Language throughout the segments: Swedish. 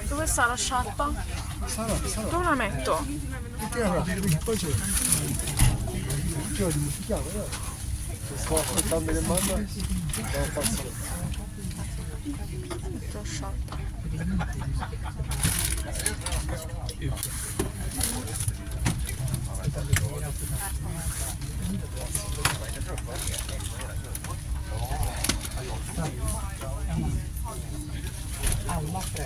Dove sta la sciarpa? Dove la metto? Sto aspettando che manda. La sciarpa. Alla tre.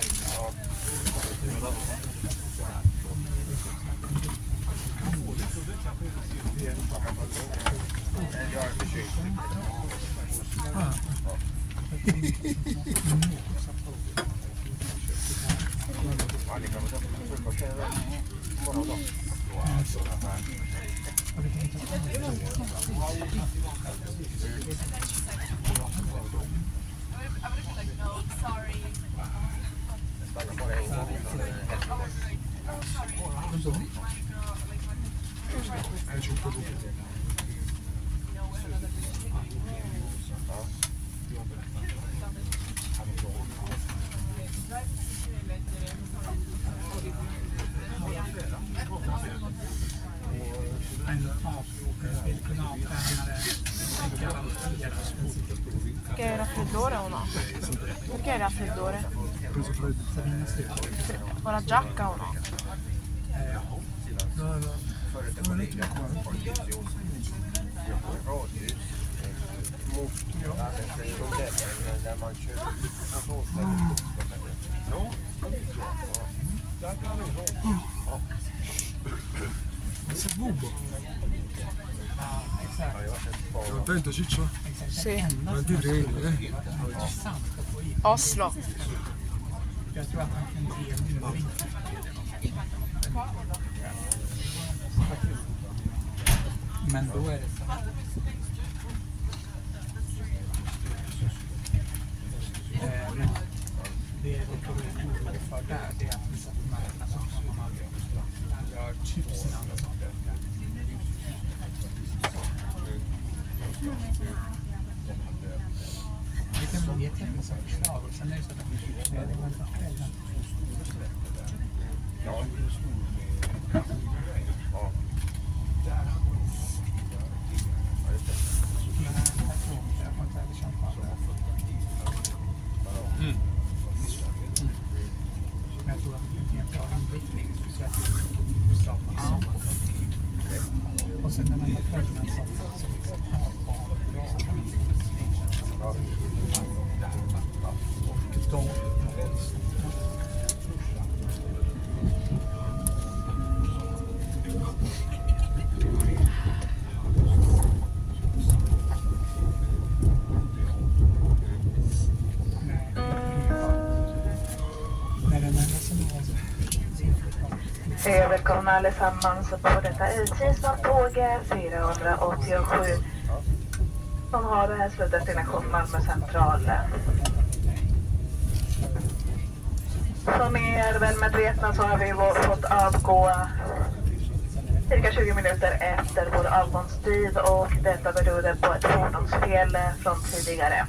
Perché è raffreddore o no? Perché è raffreddore? Con la giacca o no? No, no. Non è tutto qua. Ma sei bubo? Attento Ciccio? Sì. Non ti prego, Oslo. Men då är det så. Det problem för där det är att vissa märken som man gör chips och andra saker. Det kan bli ett tekniskt förslag och sen är det så att det är man inte själv. Jag tror att det är en bra inriktning, speciellt i strama och sen när man har följden som liksom har barn så kan man Välkomna allesammans på detta utgivningståg 487 som har slutdestination Malmö central. Som ni är väl medvetna så har vi fått avgå cirka 20 minuter efter vår avgångstid och detta berodde på ett fordonsfel från tidigare.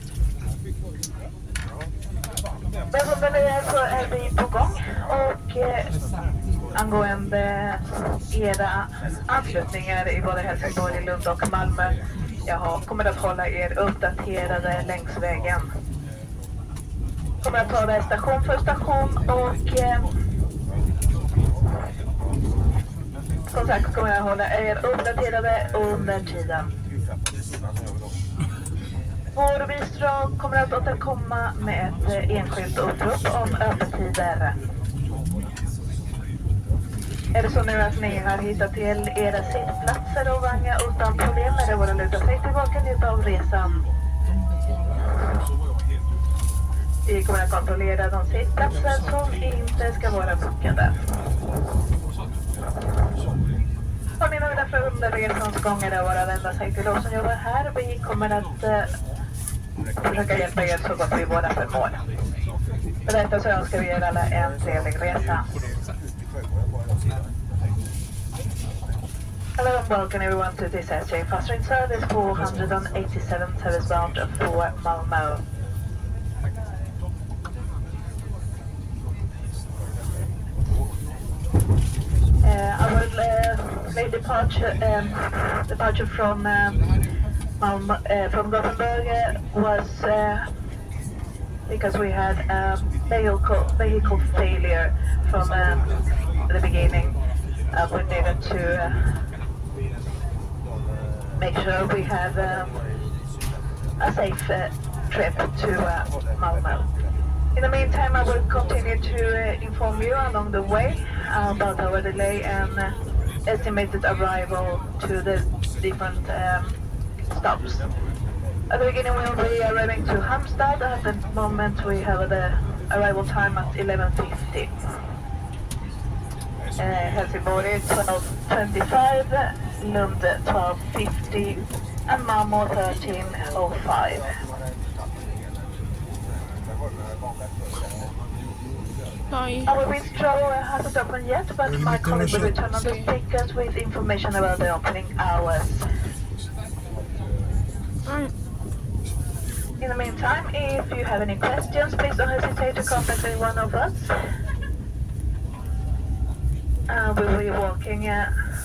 Men som det är så är vi på gång och angående era anslutningar i både Helsingborg, Lund och Malmö. Jag kommer att hålla er uppdaterade längs vägen. Kommer att ta det station för station och som sagt kommer jag hålla er uppdaterade under tiden. Vår bistro kommer att återkomma med ett enskilt upprop om öppettider. Är det så nu att ni har hittat till era sittplatser och vagnar utan problem är det våra luta sig tillbaka nu av resan. Vi kommer att kontrollera de sittplatser som inte ska vara bokade. Och mina därför under resans gång är det våra vända sig till oss som jobbar här. Vi kommer att försöka hjälpa er så gott vi våra förmån. Med detta så önskar vi er alla en trevlig resa. Hello and welcome everyone to this SJ Fast Train Service 487 service bound for Malmö. Our late departure from Malmö, from Gothenburg was because we had vehicle failure from the beginning. We needed to make sure we have a safe trip to Malmö. In the meantime, I will continue to inform you along the way about our delay and estimated arrival to the different stops. At the beginning, we will be arriving to Halmstad. At the moment, we have the arrival time at 11:50. Helsingborg 12:25, Lund 12:50, and Malmö 13:05. Bye. Our bistro hasn't opened yet, but my colleague will return on the speakers with information about the opening hours. Right. In the meantime, if you have any questions, please don't hesitate to contact any one of us. We will be walking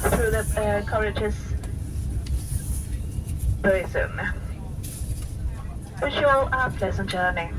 through the corridors very soon. Wish you all a pleasant journey.